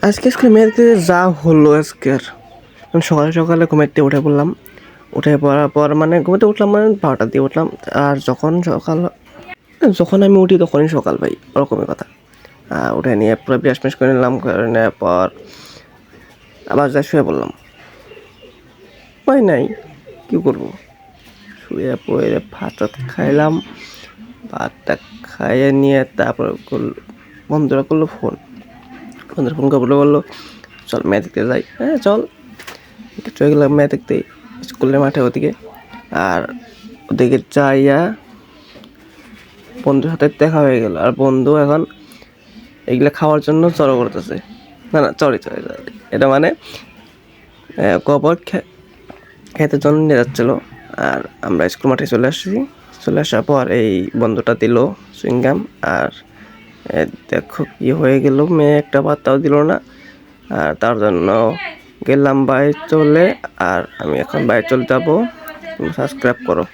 আজকে স্কুলে মেয়েদেরকে যা হলো আজকের, সকালে সকালে ঘুমাইতে উঠে পড়লাম। উঠে পড়ার পর মানে ঘুমাতে উঠলাম মানে 12টার দিয়ে উঠলাম। আর যখন আমি উঠি তখনই সকাল ভাই, ওরকমই কথা। উঠে নিয়ে পুরো ব্রাশ ম্যাশ করে নিলাম, করে নেওয়ার পর আবার যা শুয়ে পড়লাম। উপায় নাই, কী করবো, শুয়ে পড়ে ভাত টাত খাইলাম। ভাতটা খাইয়ে নিয়ে তারপর বন্ধুরা করলো ফোন। বন্ধুরা ফোন করে বললো চল ম্যাচ দেখতে যাই। হ্যাঁ চল, চলে গেলাম ম্যাচ দেখতে স্কুলের মাঠে ওদিকে। আর ওদিকে যাইয়া বন্ধুর সাথে দেখা হয়ে গেল। আর বন্ধু এখন এগুলো খাওয়ার জন্য চড়ো করতেছে। না চড়ি এটা মানে কবর খেতে জন্য নিয়ে যাচ্ছিলো। আর আমরা স্কুল মাঠে চলে আসছি। চলে আসার পর এই বন্ধুটা দিল সুইংগাম। আর দেখো কি হয়ে গেল, মেয়ে একটা পাত্তাও দিল না। আর তার জন্য গেলাম বাইরে চলে। আর আমি এখন বাইরে চলে যাবো, সাবস্ক্রাইব করো।